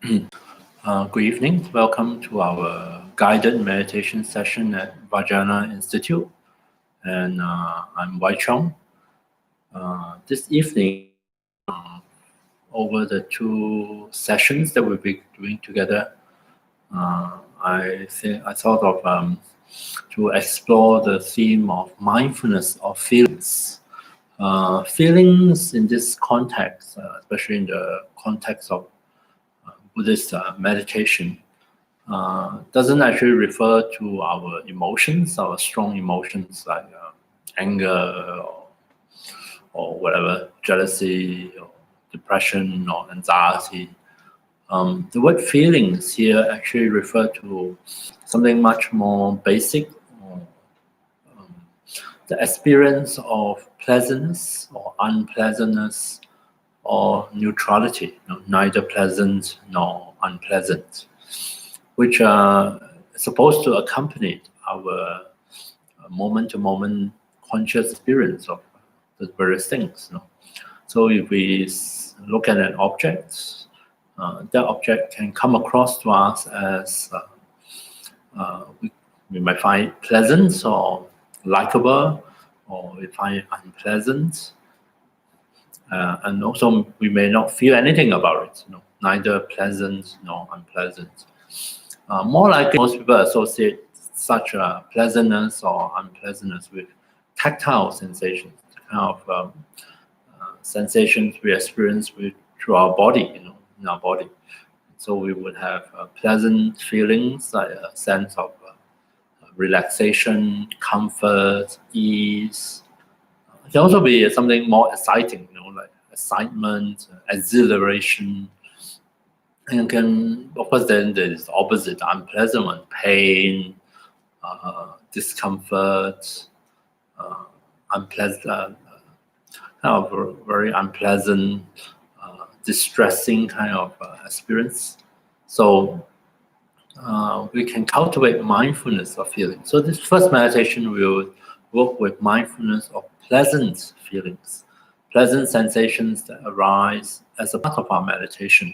Good evening. Welcome to our guided meditation session at Vajrayana Institute. And I'm Wai Cheong. This evening, over the two sessions that we'll be doing together, I thought of to explore the theme of mindfulness of feelings. Feelings in this context, especially in the context of Buddhist meditation, doesn't actually refer to our emotions, our strong emotions like anger or whatever, jealousy or depression or anxiety. The word feelings here actually refer to something much more basic, um, the experience of pleasantness or unpleasantness or neutrality, neither pleasant nor unpleasant, which are supposed to accompany our moment-to-moment conscious experience of the various things. So if we look at an object, that object can come across to us as we might find it pleasant or likable, or we find it unpleasant. And also we may not feel anything about it, neither pleasant nor unpleasant. More likely, most people associate such pleasantness or unpleasantness with tactile sensations, kind of sensations we experience through our body, in our body. So we would have pleasant feelings, like a sense of relaxation, comfort, ease. It can also be something more exciting, like excitement, exhilaration. And of course, then there's the opposite, unpleasant one, pain, discomfort, unpleasant, kind of very unpleasant, distressing kind of experience. So we can cultivate mindfulness of feeling. So this first meditation will work with mindfulness of pleasant feelings, pleasant sensations that arise as a part of our meditation.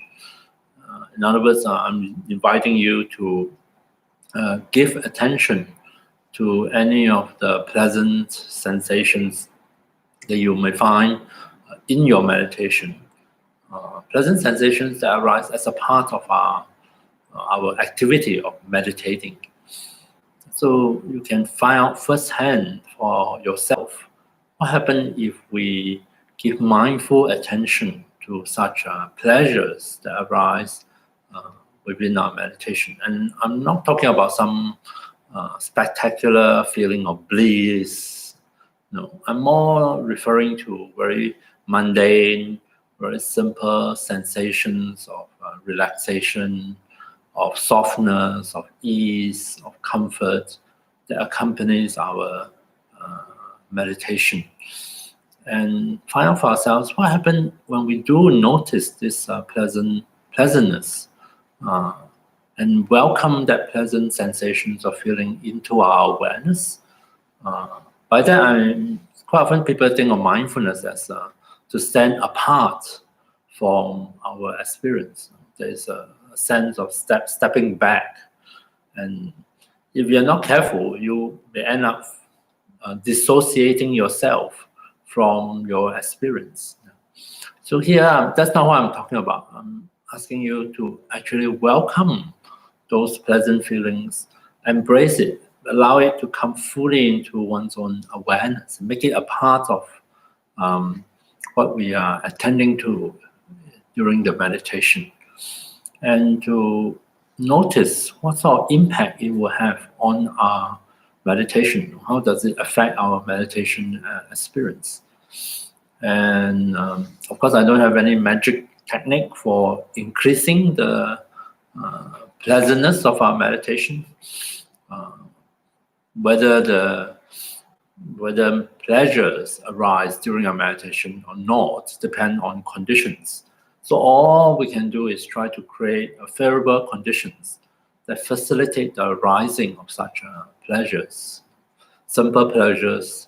In other words, I'm inviting you to give attention to any of the pleasant sensations that you may find in your meditation. Pleasant sensations that arise as a part of our activity of meditating. So you can find out firsthand for yourself what happens if we give mindful attention to such pleasures that arise within our meditation. And I'm not talking about some spectacular feeling of bliss. No, I'm more referring to very mundane, very simple sensations of relaxation, of softness, of ease, of comfort that accompanies our meditation. And find out for ourselves what happens when we do notice this pleasantness and welcome that pleasant sensations of feeling into our awareness. By that, quite often people think of mindfulness as to stand apart from our experience. There's a sense of stepping back. And if you're not careful, you may end up dissociating yourself from your experience. So here, that's not what I'm talking about. I'm asking you to actually welcome those pleasant feelings, embrace it, allow it to come fully into one's own awareness, make it a part of what we are attending to during the meditation, and to notice what sort of impact it will have on our meditation. How does it affect our meditation experience? And of course, I don't have any magic technique for increasing the pleasantness of our meditation. Whether pleasures arise during our meditation or not depend on conditions. So all we can do is try to create favorable conditions that facilitate the arising of such pleasures, simple pleasures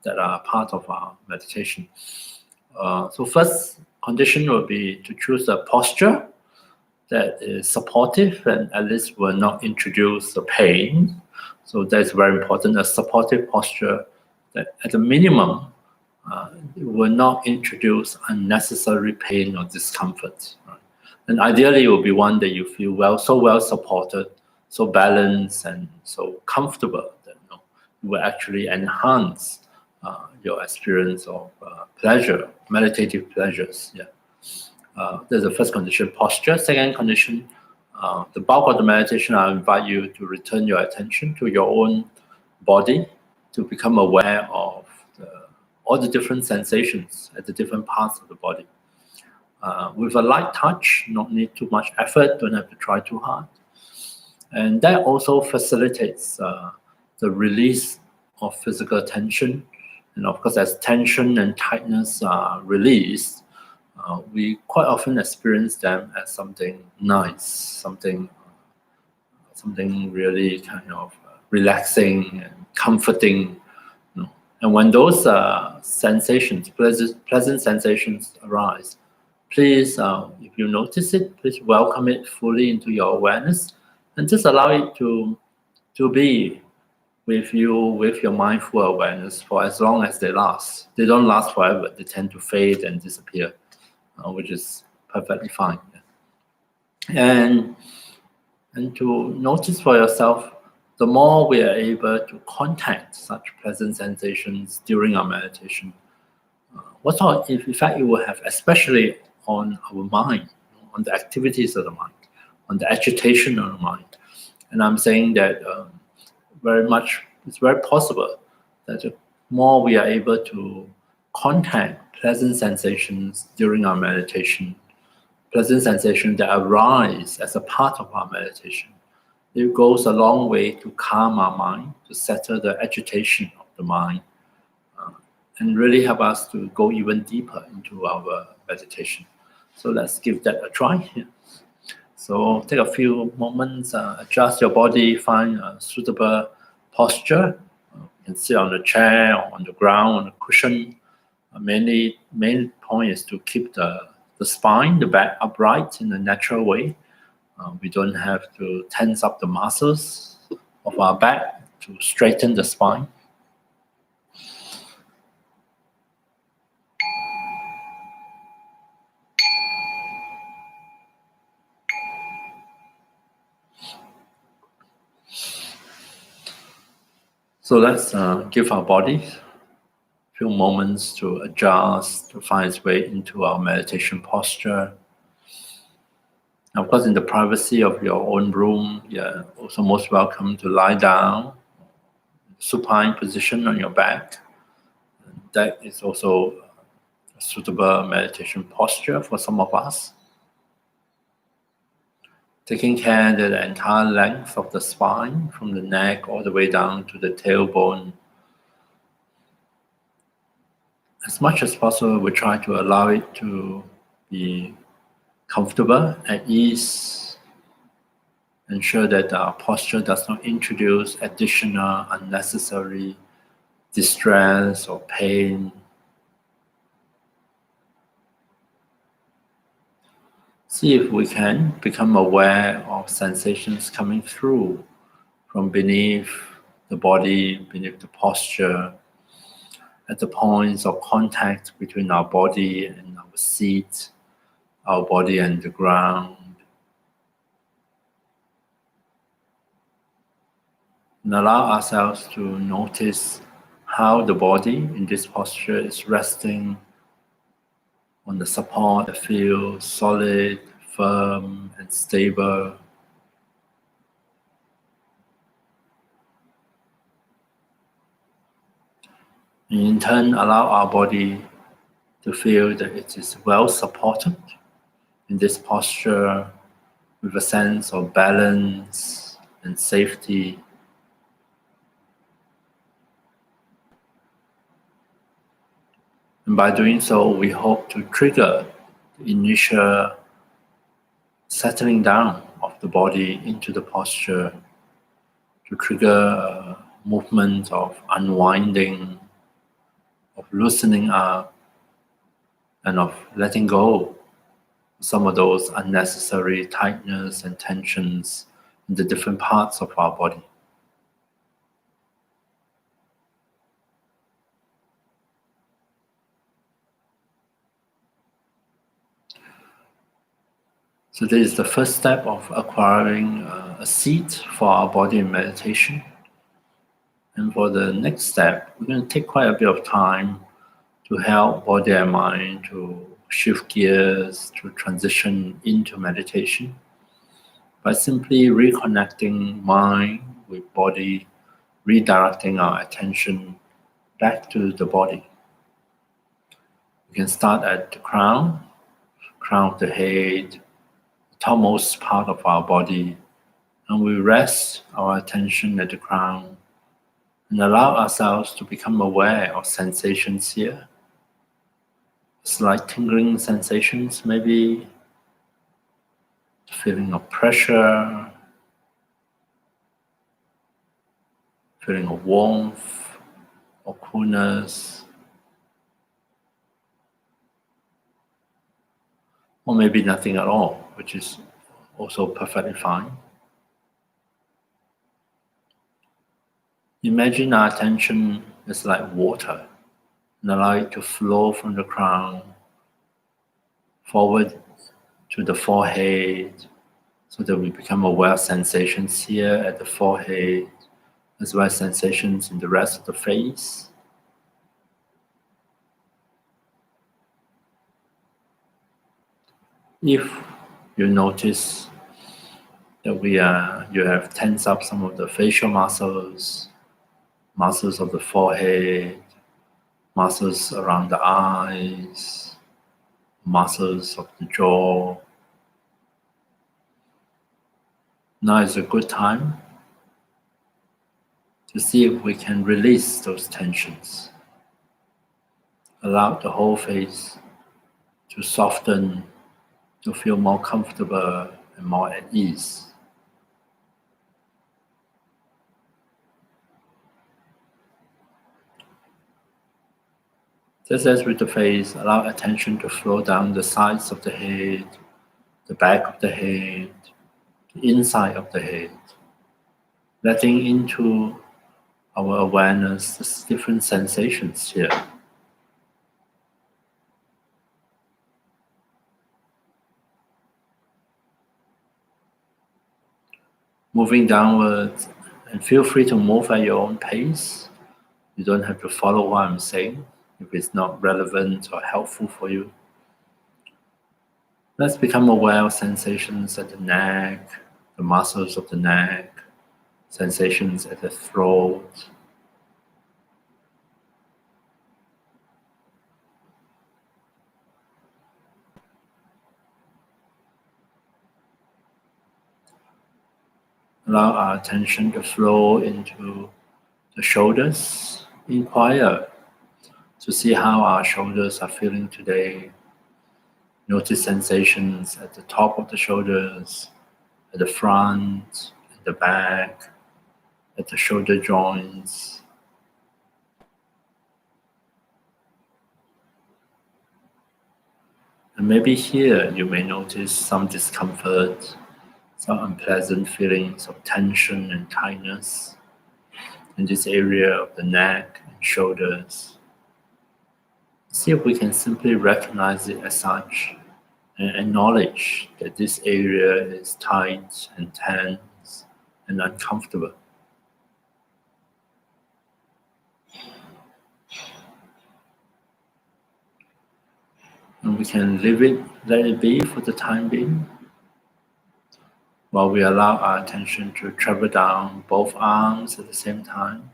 that are part of our meditation. So first condition will be to choose a posture that is supportive and at least will not introduce the pain. So that's very important, a supportive posture that at the minimum it will not introduce unnecessary pain or discomfort. Right? And ideally it will be one that you feel so well supported, so balanced and so comfortable that it will actually enhance your experience of pleasure, meditative pleasures. Yeah. That's the first condition, posture. Second condition, the bulk of the meditation, I invite you to return your attention to your own body, to become aware of all the different sensations at the different parts of the body. With a light touch, not need too much effort, don't have to try too hard. And that also facilitates the release of physical tension. And of course, as tension and tightness are released, we quite often experience them as something nice, something really kind of relaxing and comforting. And when those sensations, pleasant sensations arise, please, if you notice it, please welcome it fully into your awareness and just allow it to be with you, with your mindful awareness for as long as they last. They don't last forever. They tend to fade and disappear, which is perfectly fine. And to notice for yourself, the more we are able to contact such pleasant sensations during our meditation, what sort of effect it will have, especially on our mind, on the activities of the mind, on the agitation of the mind. And I'm saying that it's very possible that the more we are able to contact pleasant sensations during our meditation, pleasant sensations that arise as a part of our meditation, it goes a long way to calm our mind, to settle the agitation of the mind, and really help us to go even deeper into our meditation. So let's give that a try here. So take a few moments, adjust your body, find a suitable posture. You can sit on the chair or on the ground, on a cushion. Main point is to keep the spine, the back upright in a natural way. We don't have to tense up the muscles of our back to straighten the spine. So let's give our body a few moments to adjust, to find its way into our meditation posture. Of course, in the privacy of your own room, you're also most welcome to lie down, supine position on your back. And that is also a suitable meditation posture for some of us. Taking care that the entire length of the spine, from the neck all the way down to the tailbone. As much as possible, we try to allow it to be comfortable, at ease. Ensure that our posture does not introduce additional unnecessary distress or pain. See if we can become aware of sensations coming through from beneath the body, beneath the posture, at the points of contact between our body and our seat, our body and the ground. And allow ourselves to notice how the body in this posture is resting on the support that feels solid, firm, and stable. And in turn, allow our body to feel that it is well supported in this posture with a sense of balance and safety. And by doing so, we hope to trigger the initial settling down of the body into the posture, to trigger a movement of unwinding, of loosening up, and of letting go some of those unnecessary tightness and tensions in the different parts of our body. So this is the first step of acquiring a seat for our body in meditation. And for the next step, we're going to take quite a bit of time to help body and mind to shift gears, to transition into meditation by simply reconnecting mind with body, redirecting our attention back to the body. We can start at the crown of the head, the topmost part of our body, and we rest our attention at the crown and allow ourselves to become aware of sensations here. Slight tingling sensations, maybe the feeling of pressure, feeling of warmth or coolness, or maybe nothing at all, which is also perfectly fine. Imagine our attention is like water and allow it to flow from the crown forward to the forehead so that we become aware of sensations here at the forehead as well as sensations in the rest of the face. If you notice that you have tensed up some of the facial muscles of the forehead, muscles around the eyes, muscles of the jaw. Now is a good time to see if we can release those tensions. Allow the whole face to soften, to feel more comfortable and more at ease. Just as with the face, allow attention to flow down the sides of the head, the back of the head, the inside of the head, letting into our awareness the different sensations here. Moving downwards, and feel free to move at your own pace. You don't have to follow what I'm saying if it's not relevant or helpful for you. Let's become aware of sensations at the neck, the muscles of the neck, sensations at the throat. Allow our attention to flow into the shoulders. Inquire to see how our shoulders are feeling today. Notice sensations at the top of the shoulders, at the front, at the back, at the shoulder joints. And maybe here you may notice some discomfort, some unpleasant feelings of tension and tightness in this area of the neck and shoulders. See if we can simply recognize it as such and acknowledge that this area is tight and tense and uncomfortable. And we can let it be for the time being, while we allow our attention to travel down both arms at the same time.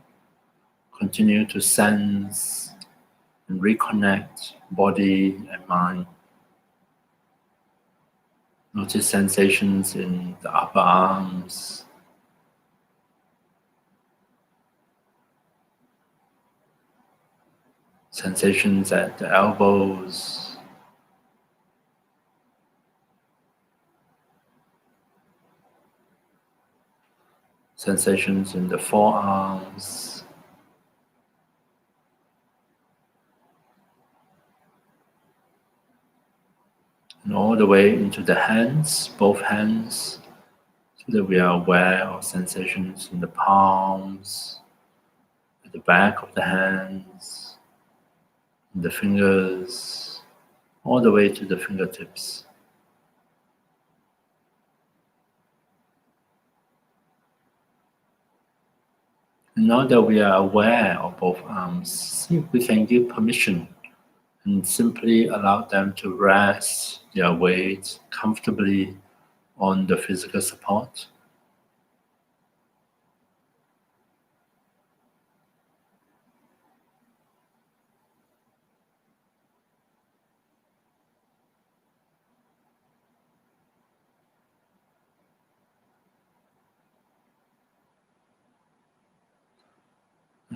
Continue to sense and reconnect body and mind. Notice sensations in the upper arms, sensations at the elbows, sensations in the forearms, and all the way into the hands, both hands, so that we are aware of sensations in the palms, at the back of the hands, in the fingers, all the way to the fingertips. And now that we are aware of both arms, see if we can give permission and simply allow them to rest their weight comfortably on the physical support.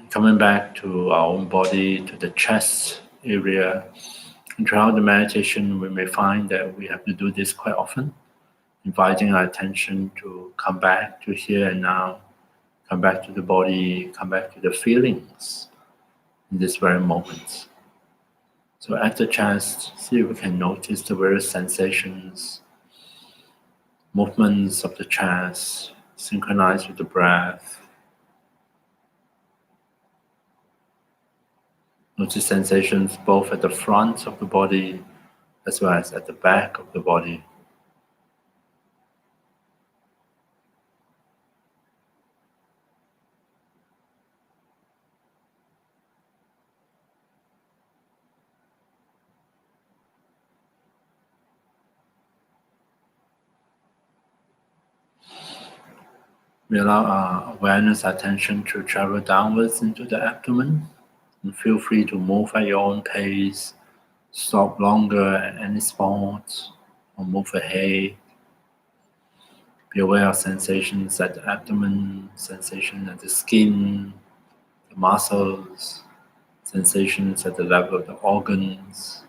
Coming back to our own body, to the chest area, and throughout the meditation, we may find that we have to do this quite often, inviting our attention to come back to here and now, come back to the body, come back to the feelings in this very moment. So at the chest, see if we can notice the various sensations, movements of the chest, synchronized with the breath. Notice sensations both at the front of the body as well as at the back of the body. We allow our awareness, attention to travel downwards into the abdomen, and feel free to move at your own pace, stop longer at any spot, or move ahead. Be aware of sensations at the abdomen, sensation at the skin, the muscles, sensations at the level of the organs.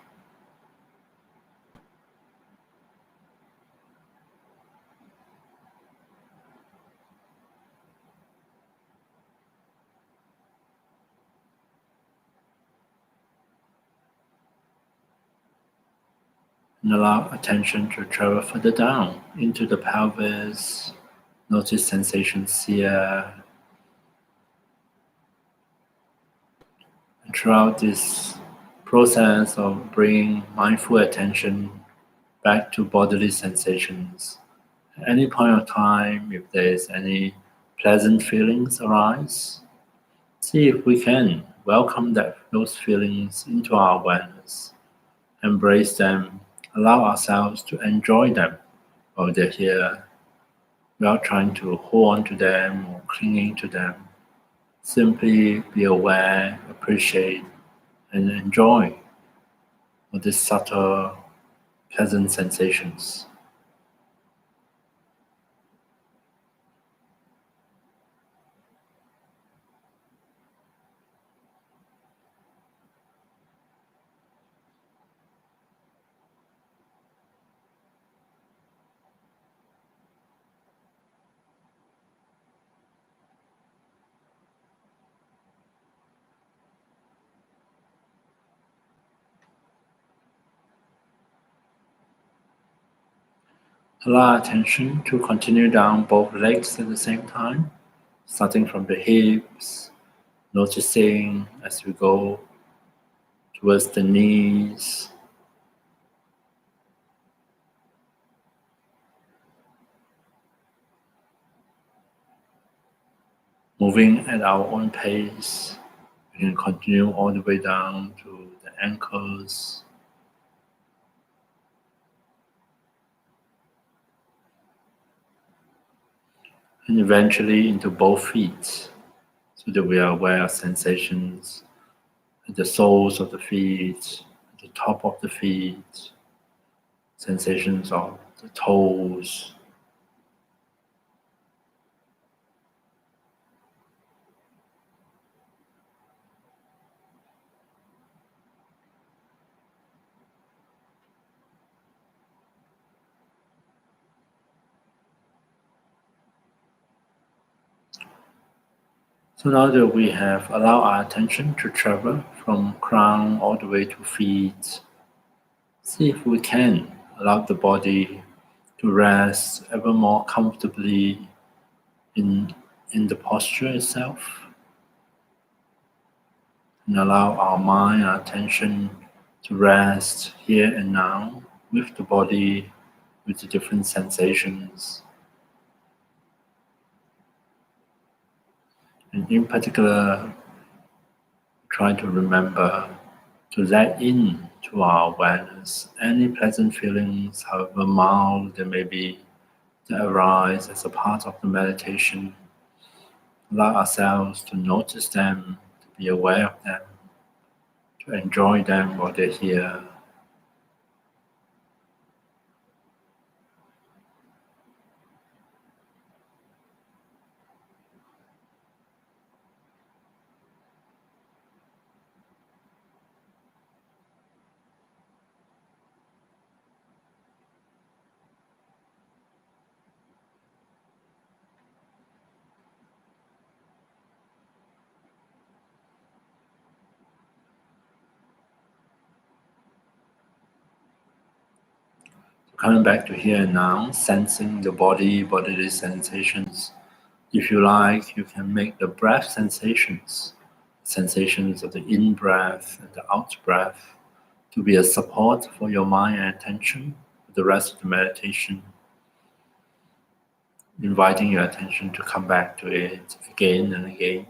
And allow attention to travel further down into the pelvis. Notice sensations here. And throughout this process of bringing mindful attention back to bodily sensations, at any point of time, if there is any pleasant feelings arise, see if we can welcome those feelings into our awareness, embrace them, allow ourselves to enjoy them while they're here, without trying to hold on to them or clinging to them. Simply be aware, appreciate, and enjoy all these subtle, pleasant sensations. Allow attention to continue down both legs at the same time, starting from the hips, noticing as we go towards the knees, moving at our own pace. We can continue all the way down to the ankles, and eventually into both feet, so that we are aware of sensations at the soles of the feet, at the top of the feet, sensations of the toes. So now that we have allowed our attention to travel from crown all the way to feet, see if we can Allow the body to rest ever more comfortably in the posture itself. And allow our mind, our attention to rest here and now with the body, with the different sensations. And in particular, try to remember to let in to our awareness any pleasant feelings, however mild they may be, that arise as a part of the meditation. Allow ourselves to notice them, to be aware of them, to enjoy them while they're here. Coming back to here and now, sensing the body, bodily sensations. If you like, you can make the breath sensations of the in-breath and the out-breath, to be a support for your mind and attention for the rest of the meditation, inviting your attention to come back to it again and again.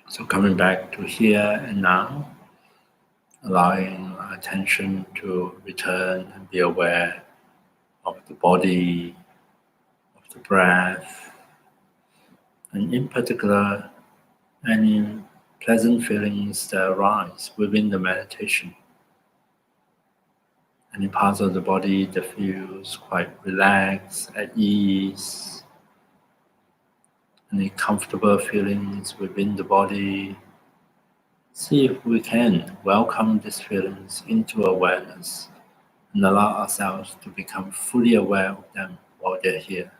So coming back to here and now, allowing our attention to return and be aware of the body, of the breath, and in particular, any pleasant feelings that arise within the meditation. Any parts of the body that feels quite relaxed, at ease, any comfortable feelings within the body. See if we can welcome these feelings into awareness and allow ourselves to become fully aware of them while they're here.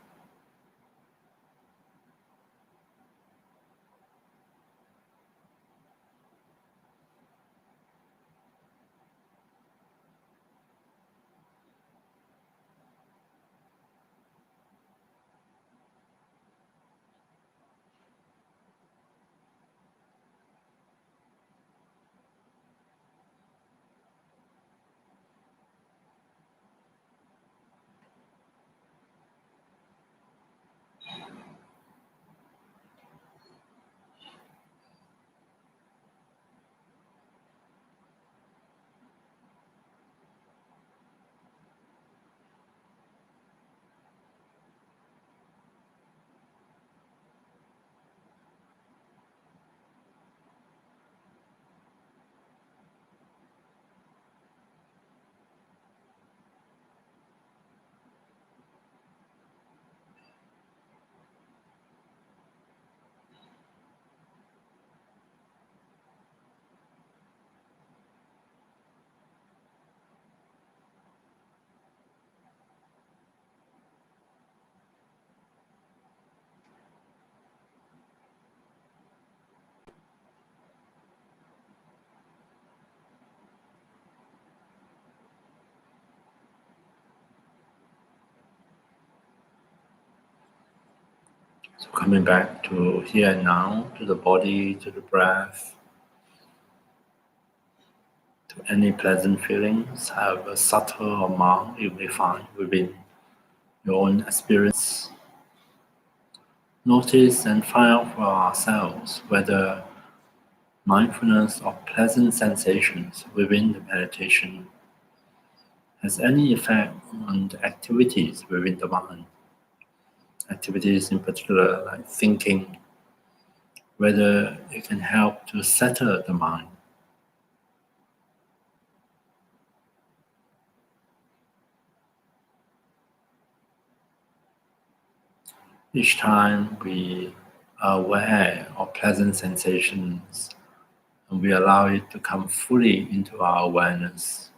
Coming back to here and now, to the body, to the breath, to any pleasant feelings, have a subtle or mild you may find within your own experience. Notice and find out for ourselves whether mindfulness of pleasant sensations within the meditation has any effect on the activities within the mind. Activities in particular like thinking, whether it can help to settle the mind. Each time we are aware of pleasant sensations and we allow it to come fully into our awareness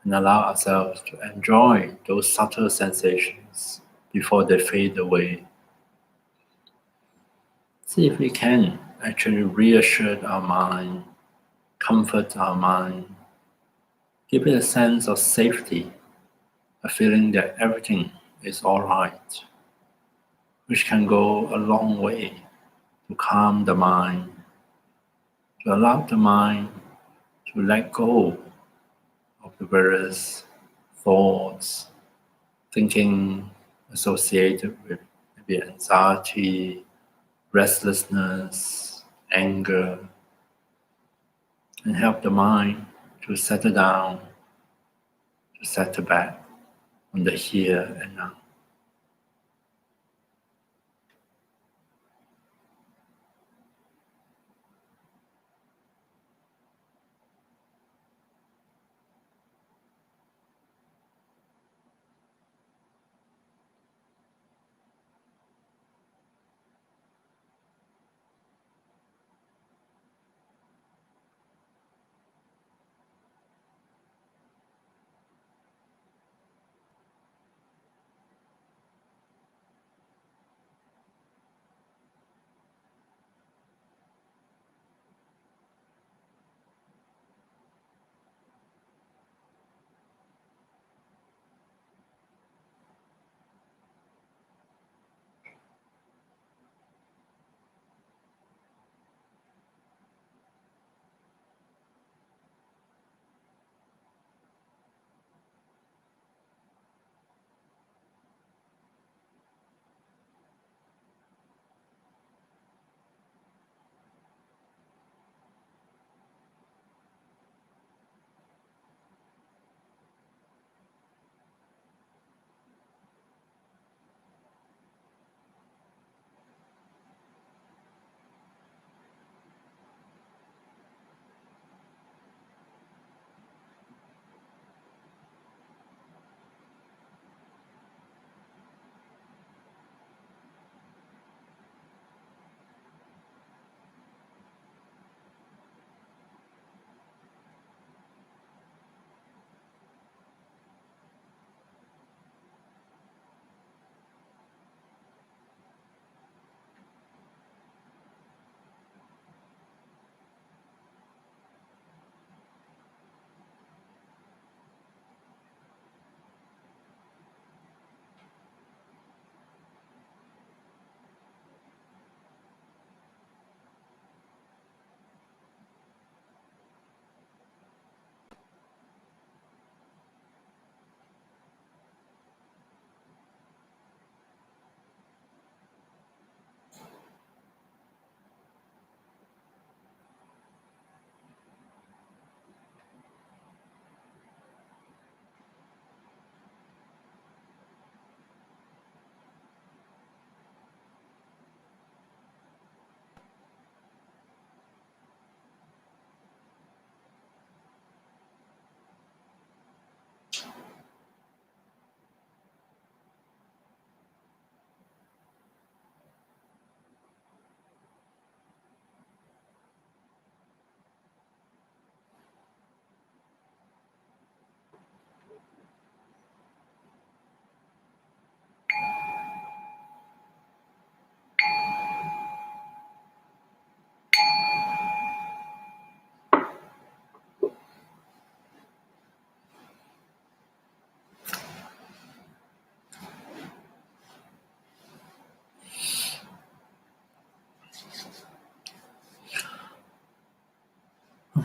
and allow ourselves to enjoy those subtle sensations before they fade away. See if we can actually reassure our mind, comfort our mind, give it a sense of safety, a feeling that everything is all right, which can go a long way to calm the mind, to allow the mind to let go of the various thoughts, thinking associated with maybe anxiety, restlessness, anger, and help the mind to settle down, to settle back on the here and now.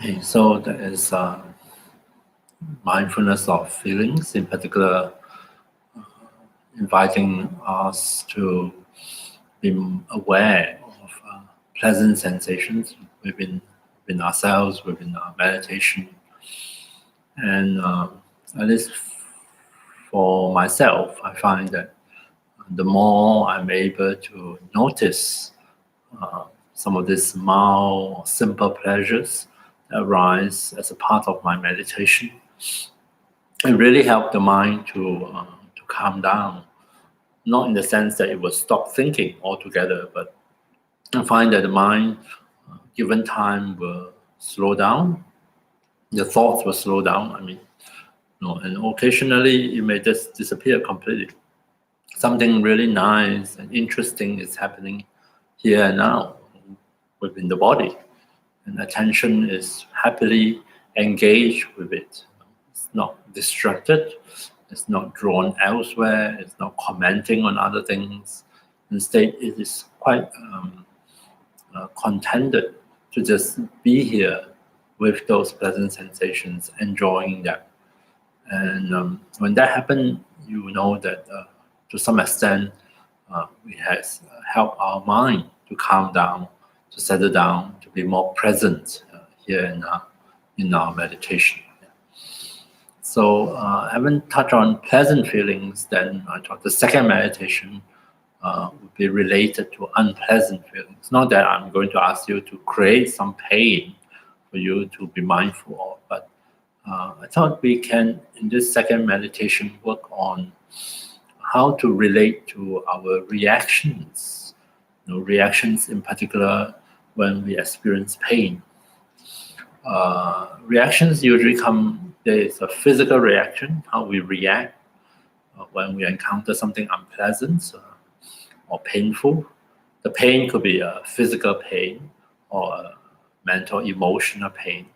Okay, so there is mindfulness of feelings, in particular, inviting us to be aware of pleasant sensations within ourselves, within our meditation. And at least for myself, I find that the more I'm able to notice some of these small, simple pleasures that arise as a part of my meditation, it really helped the mind to calm down. Not in the sense that it will stop thinking altogether, but I find that the mind, given time, will slow down. The thoughts will slow down. And occasionally it may just disappear completely. Something really nice and interesting is happening here and now within the body, and attention is happily engaged with it. It's not distracted, it's not drawn elsewhere, it's not commenting on other things. Instead, it is quite contented to just be here with those pleasant sensations, enjoying them. And when that happens, you know that to some extent, it has helped our mind to calm down, to settle down, to be more present here in our meditation. So I haven't touched on pleasant feelings. Then I thought the second meditation would be related to unpleasant feelings. Not that I'm going to ask you to create some pain for you to be mindful of, but I thought we can, in this second meditation, work on how to relate to our reactions. Reactions in particular when we experience pain. Reactions usually come, there is a physical reaction, how we react when we encounter something unpleasant or painful. The pain could be a physical pain or a mental, emotional pain.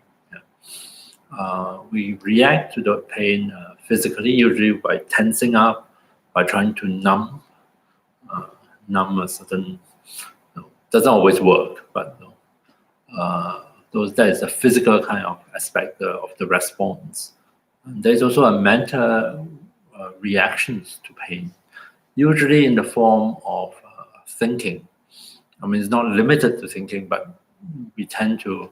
We react to the pain physically, usually by tensing up, by trying to numb a certain. Doesn't always work, but that is a physical kind of aspect of the response. And there's also a mental reactions to pain, usually in the form of thinking. It's not limited to thinking, but we tend to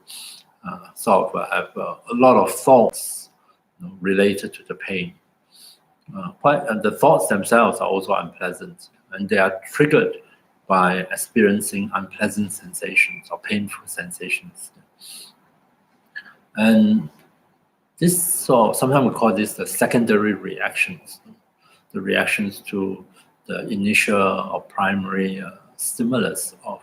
sort of have a lot of thoughts related to the pain. The thoughts themselves are also unpleasant, and they are triggered by experiencing unpleasant sensations or painful sensations. And this, sometimes we call this the secondary reactions, the reactions to the initial or primary stimulus of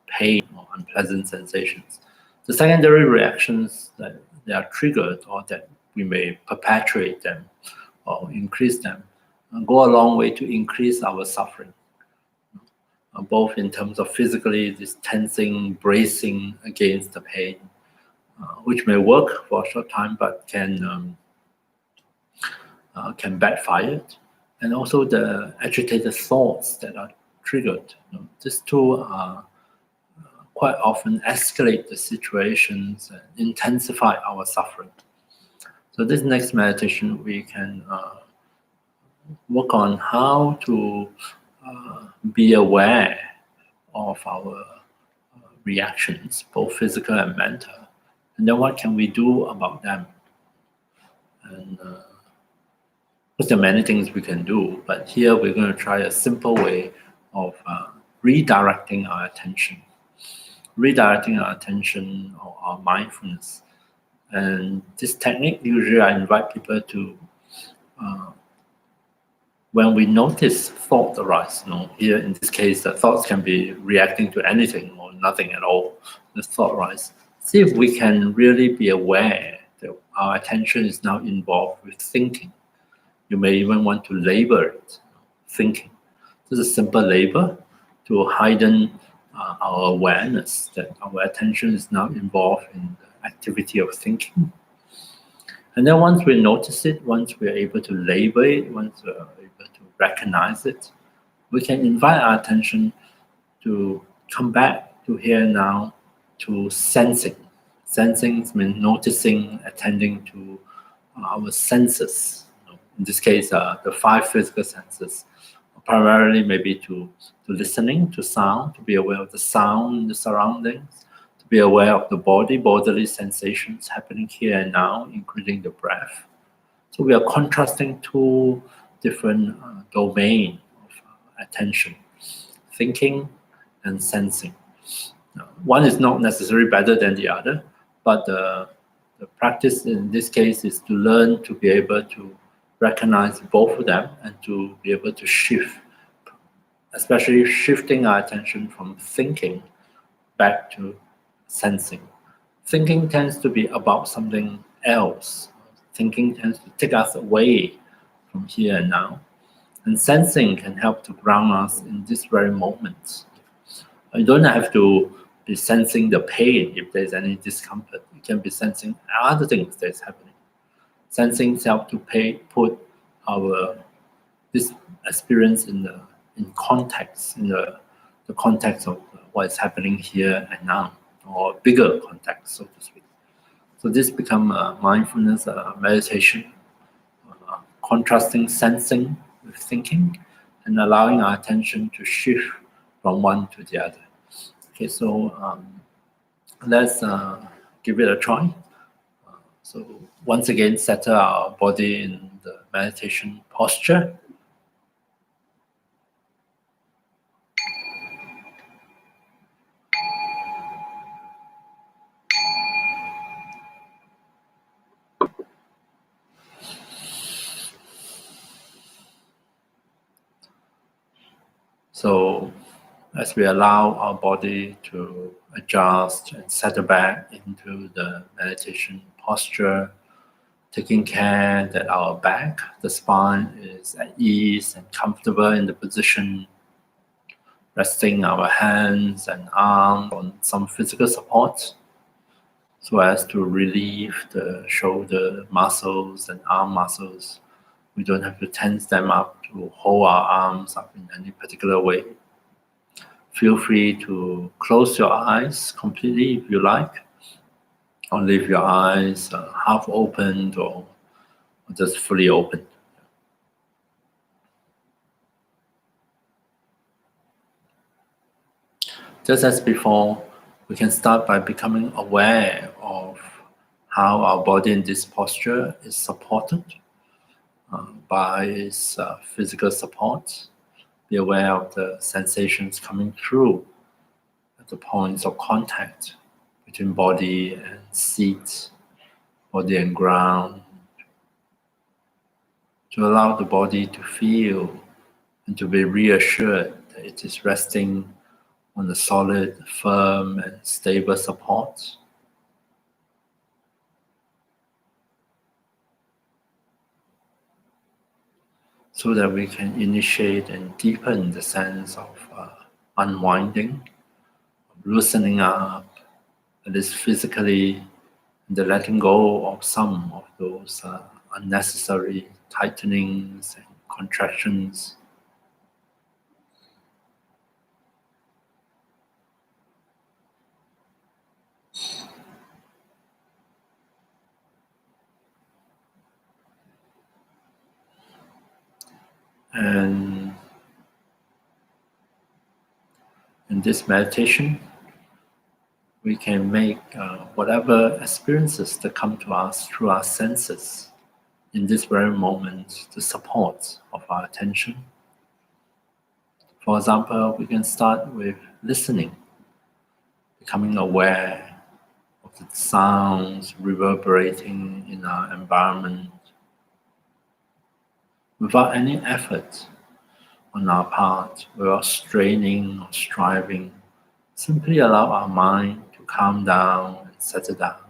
pain or unpleasant sensations. The secondary reactions that they are triggered or that we may perpetuate them or increase them go a long way to increase our suffering, both in terms of physically this tensing, bracing against the pain, which may work for a short time but can backfire, and also the agitated thoughts that are triggered. These two quite often escalate the situations and intensify our suffering. So this next meditation, we can work on how to be aware of our reactions, both physical and mental, and then what can we do about them. And because there are many things we can do, but here we're going to try a simple way of redirecting our attention or our mindfulness. And this technique, usually I invite people to, when we notice thought arise, here in this case, the thoughts can be reacting to anything or nothing at all. The thought arise. See if we can really be aware that our attention is now involved with thinking. You may even want to label it, thinking. This is a simple label to heighten our awareness that our attention is now involved in the activity of thinking. And then once we notice it, once we're able to label it, once we're able to recognize it, we can invite our attention to come back to here now, to sensing Sensing means noticing, attending to our senses. In this case, the 5 physical senses, primarily maybe to listening to sound, to be aware of the sound in the surroundings, to be aware of the bodily sensations happening here and now, including the breath. So we are contrasting 2 different domains of attention, thinking and sensing. One is not necessarily better than the other, but the practice in this case is to learn to be able to recognize both of them and to be able to shift, especially shifting our attention from thinking back to sensing. Thinking tends to be about something else. Thinking tends to take us away from here and now. And sensing can help to ground us in this very moment. You don't have to be sensing the pain if there's any discomfort. You can be sensing other things that's happening. Sensing helps to put our this experience in context, in the context of what is happening here and now, or bigger context, so to speak. So this becomes mindfulness meditation, contrasting sensing with thinking, and allowing our attention to shift from one to the other. Okay, so let's give it a try. So once again, settle our body in the meditation posture. So as we allow our body to adjust and settle back into the meditation posture, taking care that our back, the spine is at ease and comfortable in the position, resting our hands and arms on some physical support so as to relieve the shoulder muscles and arm muscles. We don't have to tense them up to hold our arms up in any particular way. Feel free to close your eyes completely if you like, or leave your eyes half opened or just fully open. Just as before, we can start by becoming aware of how our body in this posture is supported by its physical support. Be aware of the sensations coming through at the points of contact between body and seat, body and ground, to allow the body to feel and to be reassured that it is resting on a solid, firm, and stable support. So that we can initiate and deepen the sense of unwinding, loosening up, at least physically, and the letting go of some of those unnecessary tightenings and contractions. And in this meditation, we can make whatever experiences that come to us through our senses in this very moment the support of our attention. For example, we can start with listening, becoming aware of the sounds reverberating in our environment without any effort on our part, without straining or striving. Simply allow our mind to calm down and settle down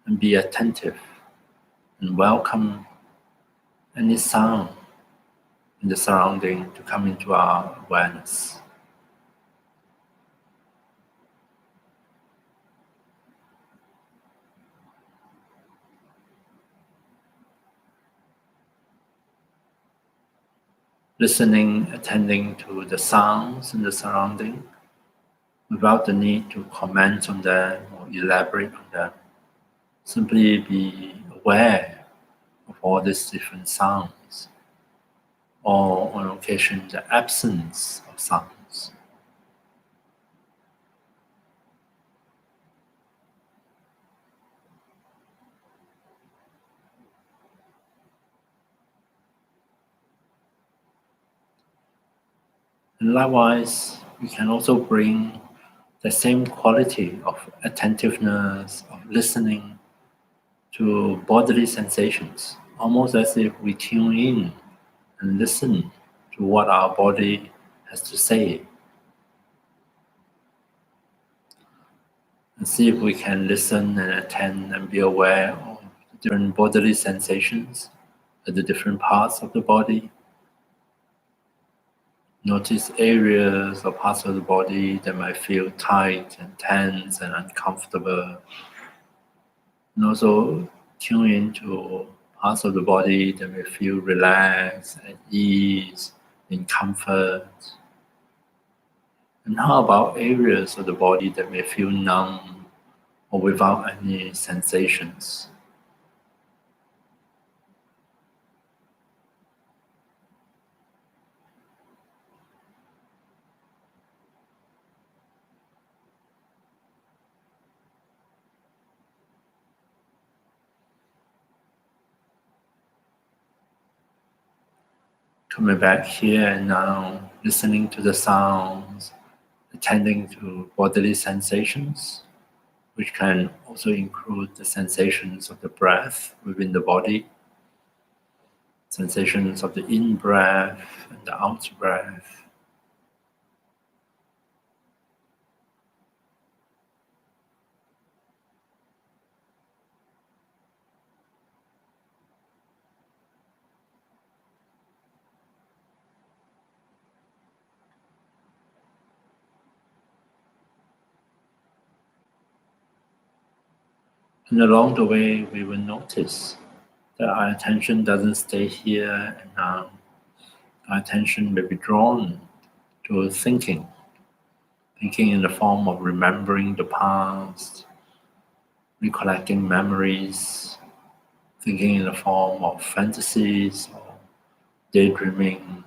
and be attentive and welcome any sound in the surrounding to come into our awareness. Listening, attending to the sounds in the surrounding, without the need to comment on them or elaborate on them. Simply be aware of all these different sounds, or on occasion the absence of sounds. And likewise, we can also bring the same quality of attentiveness, of listening to bodily sensations, almost as if we tune in and listen to what our body has to say, and see if we can listen and attend and be aware of the different bodily sensations at the different parts of the body. Notice areas or parts of the body that might feel tight and tense and uncomfortable. And also tune into parts of the body that may feel relaxed, at ease, in comfort. And how about areas of the body that may feel numb or without any sensations? Coming back here and now, listening to the sounds, attending to bodily sensations, which can also include the sensations of the breath within the body, sensations of the in-breath and the out-breath. And along the way, we will notice that our attention doesn't stay here and now. Our attention may be drawn to thinking in the form of remembering the past, recollecting memories, thinking in the form of fantasies or daydreaming,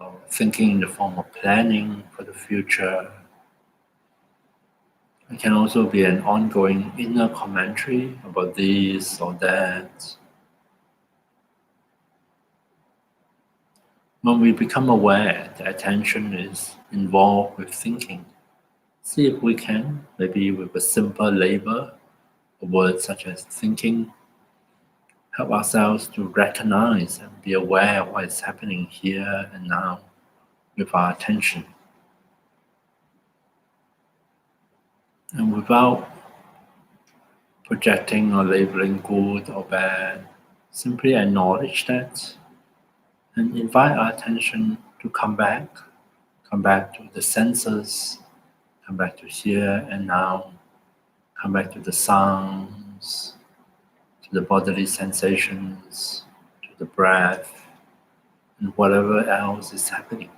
or thinking in the form of planning for the future. It can also be an ongoing inner commentary about this or that. When we become aware that attention is involved with thinking, see if we can, maybe with a simple label, a word such as thinking, help ourselves to recognize and be aware of what is happening here and now with our attention. And without projecting or labeling good or bad, simply acknowledge that and invite our attention to come back to the senses, come back to here and now, come back to the sounds, to the bodily sensations, to the breath, and whatever else is happening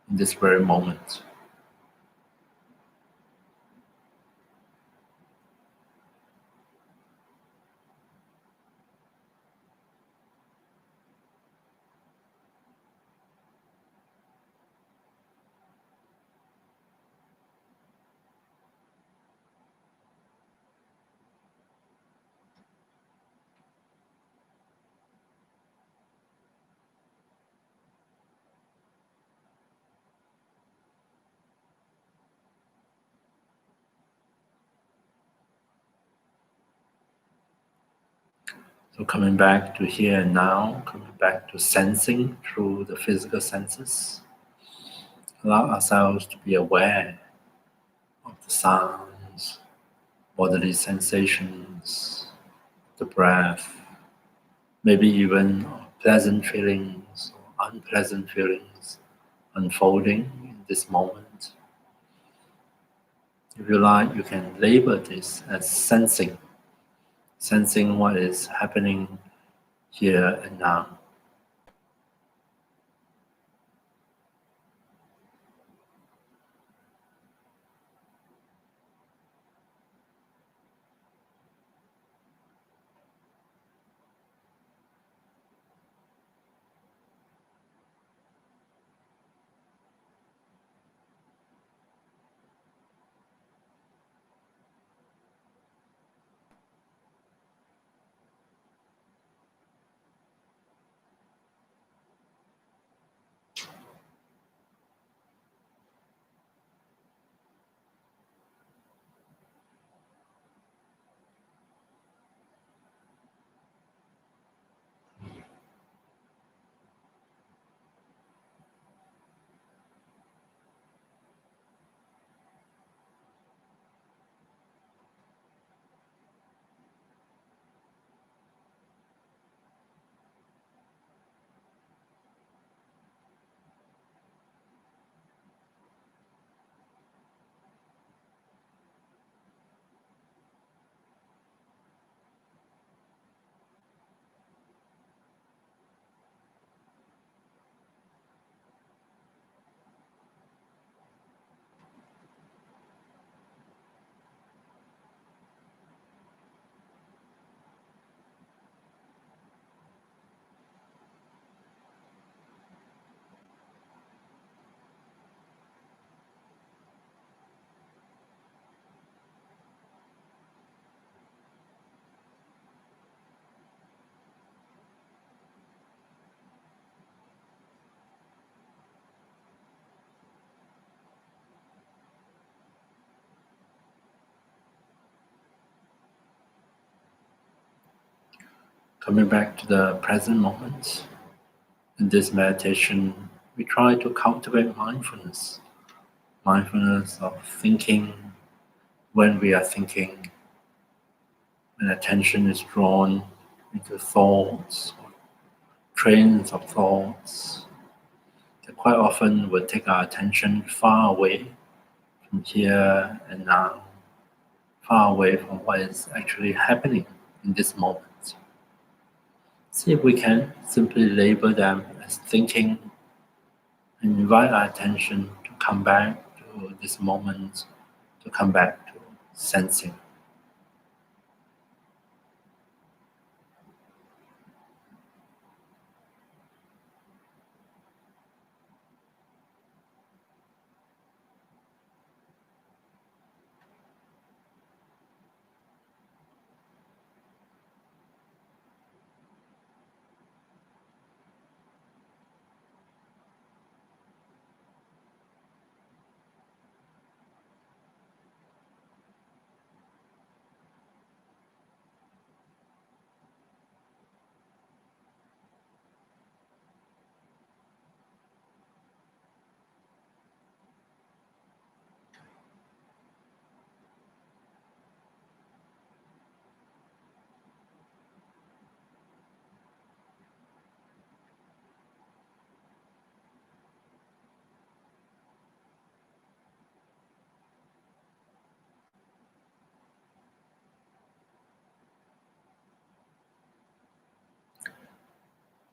in this very moment. So coming back to here and now, coming back to sensing through the physical senses, allow ourselves to be aware of the sounds, bodily sensations, the breath, maybe even pleasant feelings or unpleasant feelings unfolding in this moment. If you like, you can label this as sensing what is happening here and now. Coming back to the present moment. In this meditation, we try to cultivate mindfulness. Mindfulness of thinking when we are thinking, when attention is drawn into thoughts, or trains of thoughts, that quite often will take our attention far away from here and now, far away from what is actually happening in this moment. See if we can simply label them as thinking and invite our attention to come back to this moment, to come back to sensing.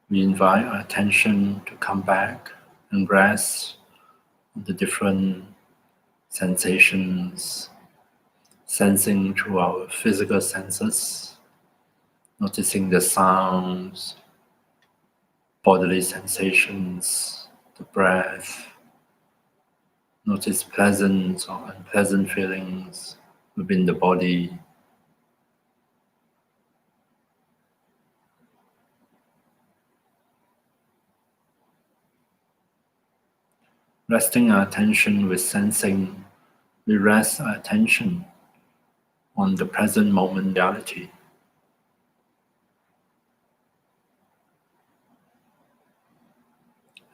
We invite our attention to come back and rest on the different sensations, sensing through our physical senses, noticing the sounds, bodily sensations, the breath. Notice pleasant or unpleasant feelings within the body. Resting our attention with sensing, we rest our attention on the present moment reality.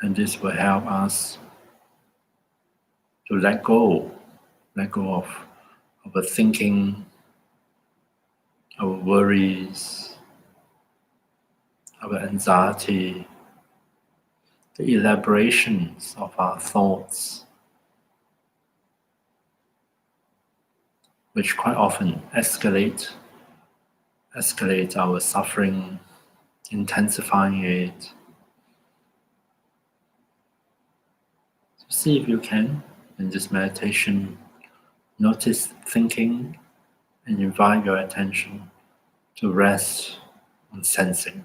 And this will help us to let go of our thinking, our worries, our anxiety, the elaborations of our thoughts, which quite often escalate our suffering, intensifying it. So see if you can, in this meditation, notice thinking and invite your attention to rest on sensing.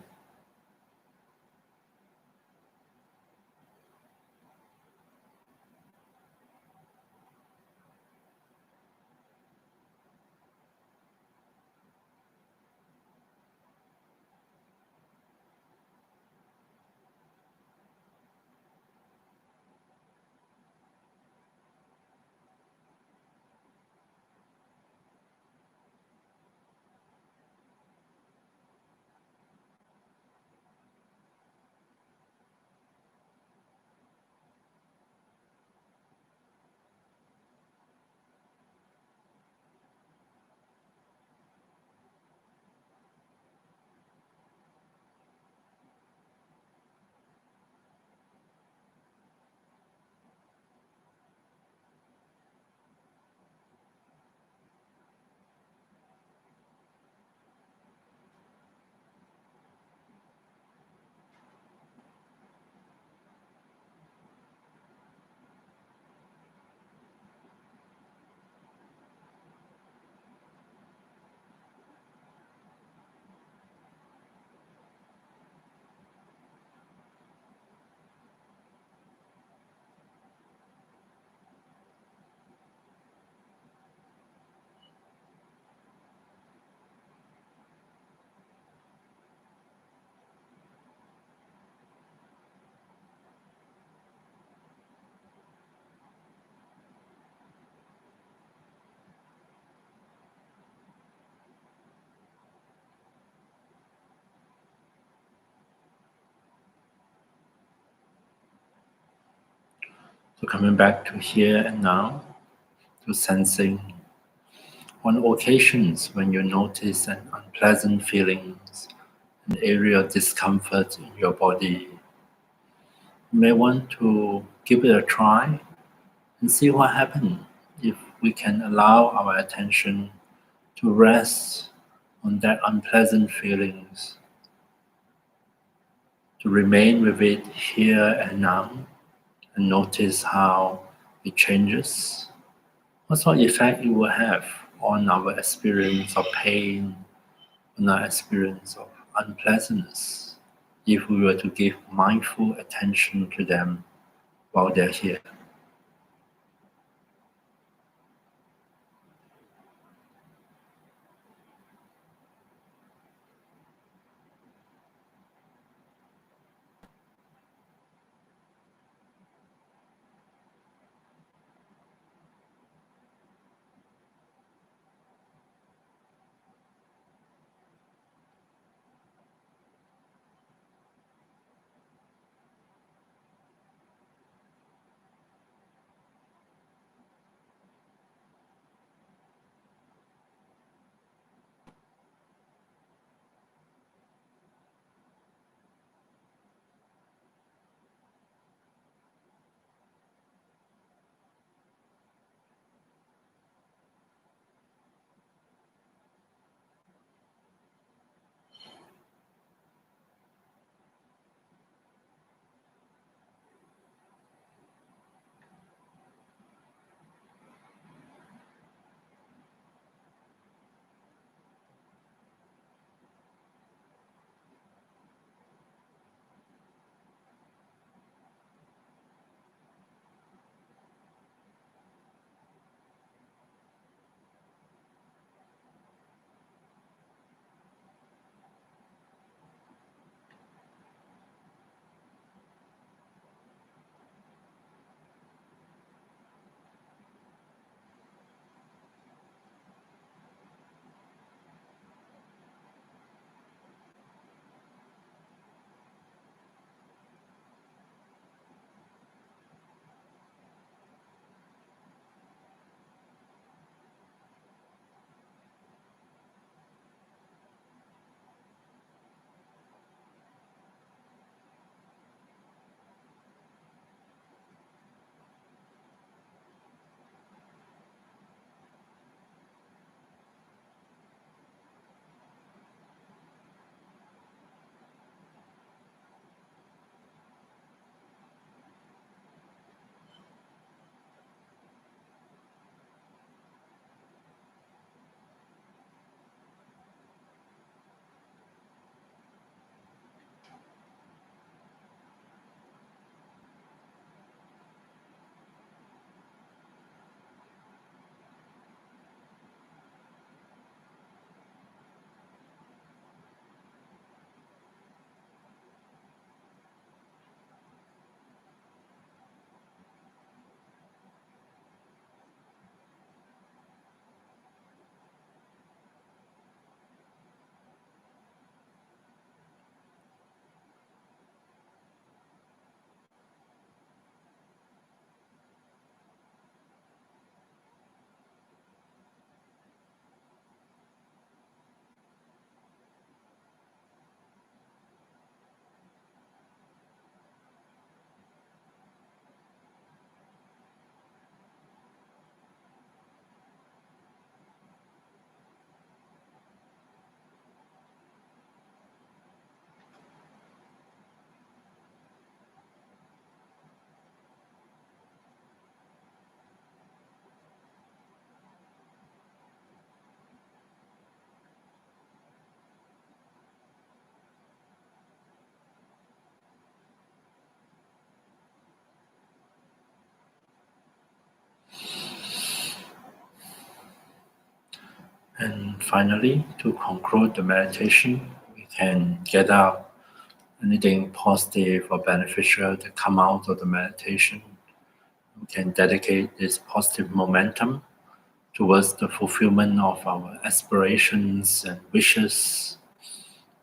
So coming back to here and now, to sensing on occasions when you notice an unpleasant feelings, an area of discomfort in your body, you may want to give it a try and see what happens if we can allow our attention to rest on that unpleasant feelings, to remain with it here and now, and notice how it changes. What sort of effect it will have on our experience of pain, on our experience of unpleasantness, if we were to give mindful attention to them while they're here. And finally, to conclude the meditation, we can get out anything positive or beneficial that come out of the meditation. We can dedicate this positive momentum towards the fulfillment of our aspirations and wishes.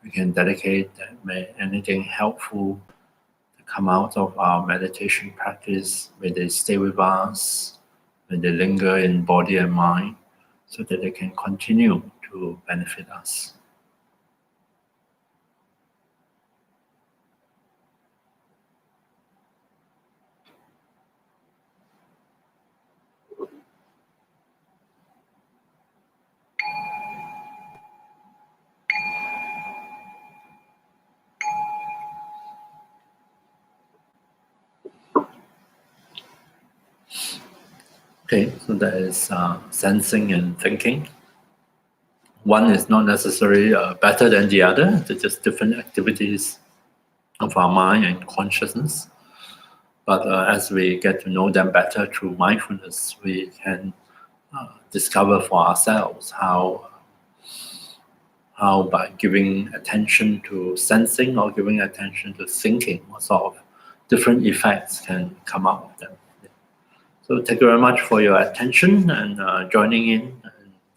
We can dedicate that may anything helpful that come out of our meditation practice, may they stay with us, may they linger in body and mind, so that they can continue to benefit us. Okay, so that is sensing and thinking. One is not necessarily better than the other, they're just different activities of our mind and consciousness. But as we get to know them better through mindfulness, we can discover for ourselves how by giving attention to sensing or giving attention to thinking, what sort of different effects can come out of them. So thank you very much for your attention and joining in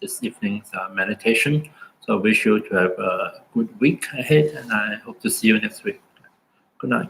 this evening's meditation. So I wish you to have a good week ahead, and I hope to see you next week. Good night.